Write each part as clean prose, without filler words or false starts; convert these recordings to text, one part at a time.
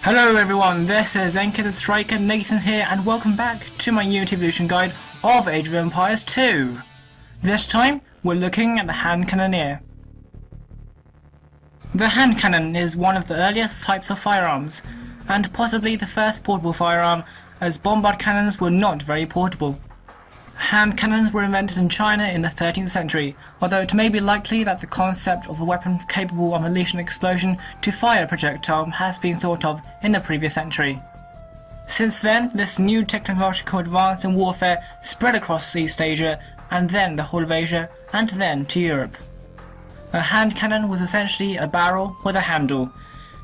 Hello everyone, this is NKZStryker Nathan here, and welcome back to my Unity Evolution guide of Age of Empires 2. This time, we're looking at the Hand Cannoneer. The hand cannon is one of the earliest types of firearms, and possibly the first portable firearm, as bombard cannons were not very portable. Hand cannons were invented in China in the 13th century, although it may be likely that the concept of a weapon capable of unleashing an explosion to fire a projectile has been thought of in the previous century. Since then, this new technological advance in warfare spread across East Asia, and then the whole of Asia, and then to Europe. A hand cannon was essentially a barrel with a handle.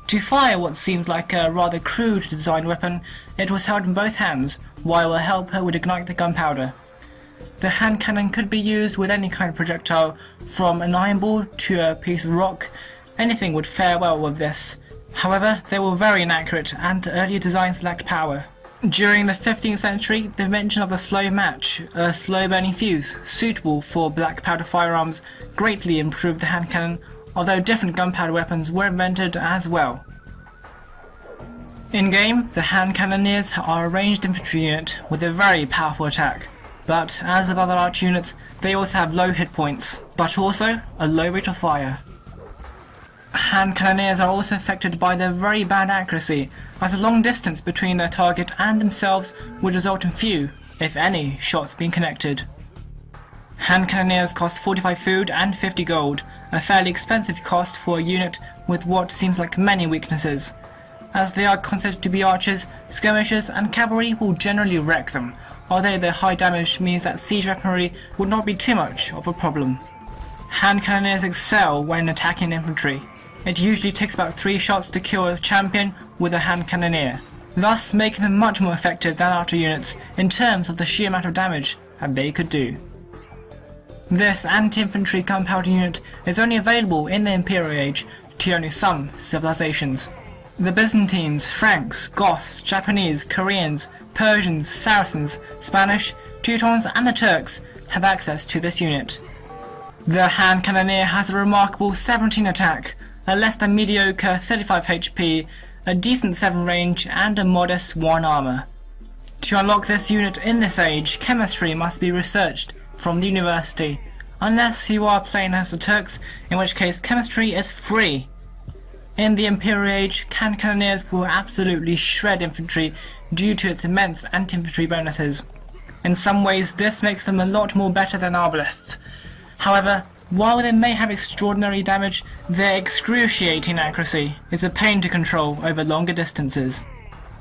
To fire what seemed like a rather crude designed weapon, it was held in both hands, while a helper would ignite the gunpowder. The hand cannon could be used with any kind of projectile, from an iron ball to a piece of rock. Anything would fare well with this. However, they were very inaccurate and the earlier designs lacked power. During the 15th century, the invention of a slow match, a slow burning fuse, suitable for black powder firearms, greatly improved the hand cannon, although different gunpowder weapons were invented as well. In game, the hand cannoneers are a ranged infantry unit with a very powerful attack. But, as with other arch units, they also have low hit points, but also a low rate of fire. Hand cannoneers are also affected by their very bad accuracy, as the long distance between their target and themselves would result in few, if any, shots being connected. Hand cannoneers cost 45 food and 50 gold, a fairly expensive cost for a unit with what seems like many weaknesses. As they are considered to be archers, skirmishers and cavalry will generally wreck them, although their high damage means that siege weaponry would not be too much of a problem. Hand cannoneers excel when attacking infantry. It usually takes about 3 shots to kill a champion with a hand cannoneer, thus making them much more effective than archer units in terms of the sheer amount of damage that they could do. This anti-infantry gunpowder unit is only available in the Imperial Age to only some civilizations. The Byzantines, Franks, Goths, Japanese, Koreans, Persians, Saracens, Spanish, Teutons and the Turks have access to this unit. The hand cannoneer has a remarkable 17 attack, a less than mediocre 35 HP, a decent 7 range and a modest 1 armor. To unlock this unit in this age, chemistry must be researched from the university, unless you are playing as the Turks, in which case chemistry is free. In the Imperial Age, hand cannoneers will absolutely shred infantry due to its immense anti-infantry bonuses. In some ways, this makes them a lot more better than arbalists. However, while they may have extraordinary damage, their excruciating accuracy is a pain to control over longer distances.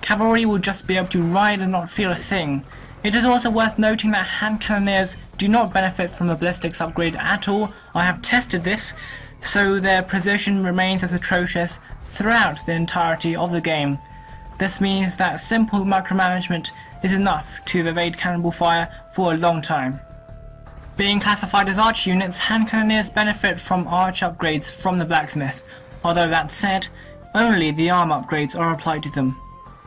Cavalry will just be able to ride and not feel a thing. It is also worth noting that hand cannoneers do not benefit from the ballistics upgrade at all. I have tested this, so their precision remains as atrocious throughout the entirety of the game. This means that simple micromanagement is enough to evade cannonball fire for a long time. Being classified as arch units, hand cannoneers benefit from arch upgrades from the blacksmith, although that said, only the arm upgrades are applied to them.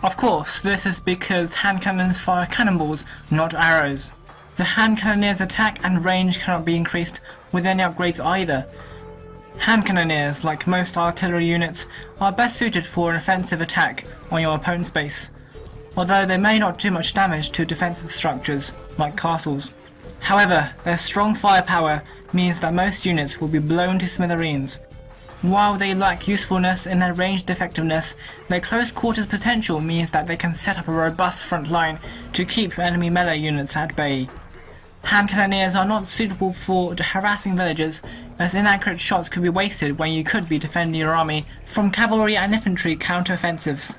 Of course, this is because hand cannons fire cannonballs, not arrows. The hand cannoneer's attack and range cannot be increased with any upgrades either. Hand cannoneers, like most artillery units, are best suited for an offensive attack on your opponent's base, although they may not do much damage to defensive structures, like castles. However, their strong firepower means that most units will be blown to smithereens. While they lack usefulness in their ranged effectiveness, their close quarters potential means that they can set up a robust front line to keep enemy melee units at bay. Hand cannoneers are not suitable for harassing villagers, as inaccurate shots could be wasted when you could be defending your army from cavalry and infantry counter-offensives.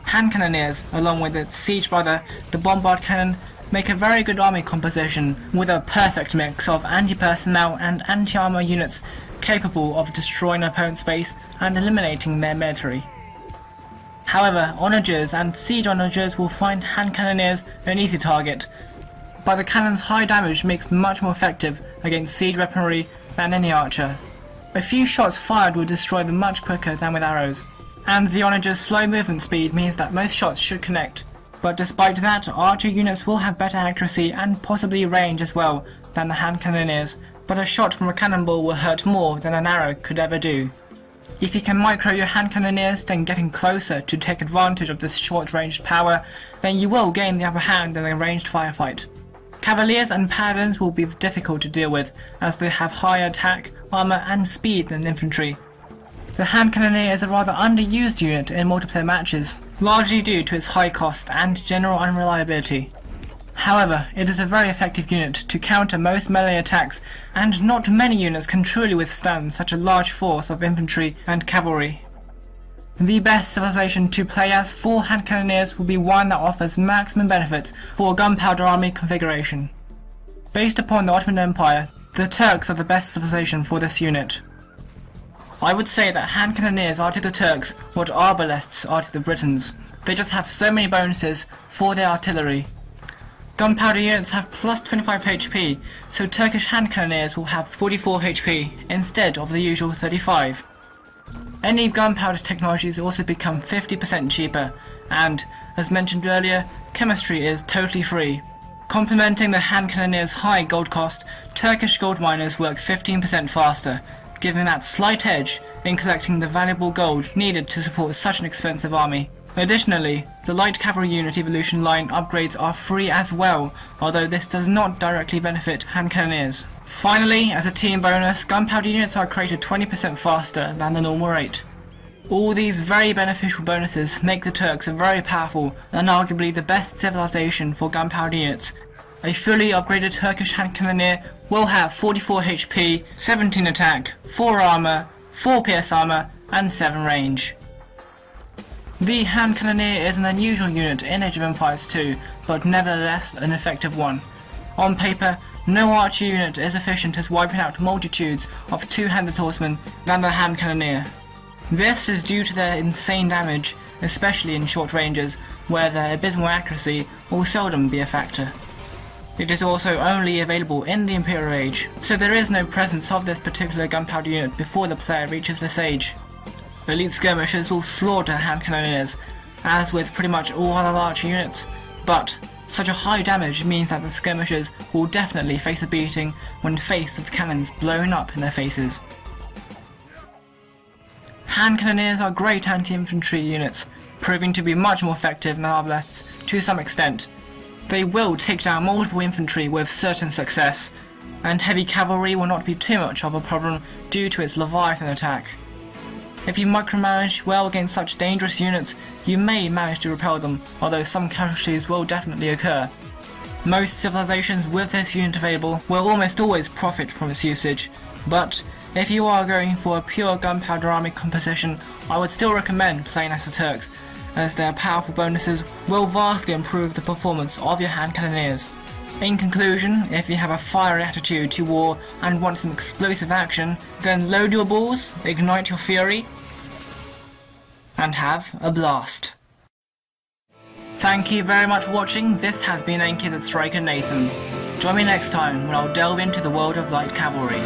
Hand cannoneers, along with its siege brother, the bombard cannon, make a very good army composition, with a perfect mix of anti-personnel and anti-armor units capable of destroying an opponent's base and eliminating their military. However, onagers and siege onagers will find hand cannoneers an easy target, but the cannon's high damage makes them much more effective against siege weaponry than any archer. A few shots fired will destroy them much quicker than with arrows, and the onager's slow movement speed means that most shots should connect. But despite that, archer units will have better accuracy and possibly range as well than the hand cannoneers, but a shot from a cannonball will hurt more than an arrow could ever do. If you can micro your hand cannoneers, then getting closer to take advantage of this short-ranged power, then you will gain the upper hand in a ranged firefight. Cavaliers and paladins will be difficult to deal with, as they have higher attack, armor and speed than infantry. The Hand Cannoneer is a rather underused unit in multiplayer matches, largely due to its high cost and general unreliability. However, it is a very effective unit to counter most melee attacks, and not many units can truly withstand such a large force of infantry and cavalry. The best civilization to play as for Hand Cannoneers will be one that offers maximum benefits for a Gunpowder army configuration. Based upon the Ottoman Empire, the Turks are the best civilization for this unit. I would say that Hand Cannoneers are to the Turks what Arbalests are to the Britons. They just have so many bonuses for their artillery. Gunpowder units have plus 25 HP, so Turkish Hand Cannoneers will have 44 HP instead of the usual 35. Any gunpowder technologies also become 50% cheaper, and, as mentioned earlier, chemistry is totally free. Complementing the Hand Cannoneer's high gold cost, Turkish gold miners work 15% faster, giving that slight edge in collecting the valuable gold needed to support such an expensive army. Additionally, the light cavalry unit evolution line upgrades are free as well, although this does not directly benefit Hand Cannoneers. Finally, as a team bonus, gunpowder units are created 20% faster than the normal rate. All these very beneficial bonuses make the Turks a very powerful and arguably the best civilization for gunpowder units. A fully upgraded Turkish Hand Cannoneer will have 44 HP, 17 attack, 4 armor, 4 pierce armor, and 7 range. The Hand Cannoneer is an unusual unit in Age of Empires 2, but nevertheless an effective one. On paper, no archer unit is efficient as wiping out multitudes of two-handed horsemen than the Hand Cannoneer. This is due to their insane damage, especially in short ranges, where their abysmal accuracy will seldom be a factor. It is also only available in the Imperial Age, so there is no presence of this particular gunpowder unit before the player reaches this age. Elite skirmishers will slaughter Hand Cannoneers, as with pretty much all other large units, but such a high damage means that the skirmishers will definitely face a beating when faced with cannons blown up in their faces. Hand Cannoneers are great anti-infantry units, proving to be much more effective than Arbalests to some extent. They will take down multiple infantry with certain success, and heavy cavalry will not be too much of a problem due to its Leviathan attack. If you micromanage well against such dangerous units, you may manage to repel them, although some casualties will definitely occur. Most civilizations with this unit available will almost always profit from its usage, but if you are going for a pure gunpowder army composition, I would still recommend playing as the Turks, as their powerful bonuses will vastly improve the performance of your Hand Cannoneers. In conclusion, if you have a fiery attitude to war and want some explosive action, then load your balls, ignite your fury, and have a blast. Thank you very much for watching. This has been NKZStryker Nathan. Join me next time when I'll delve into the world of light cavalry.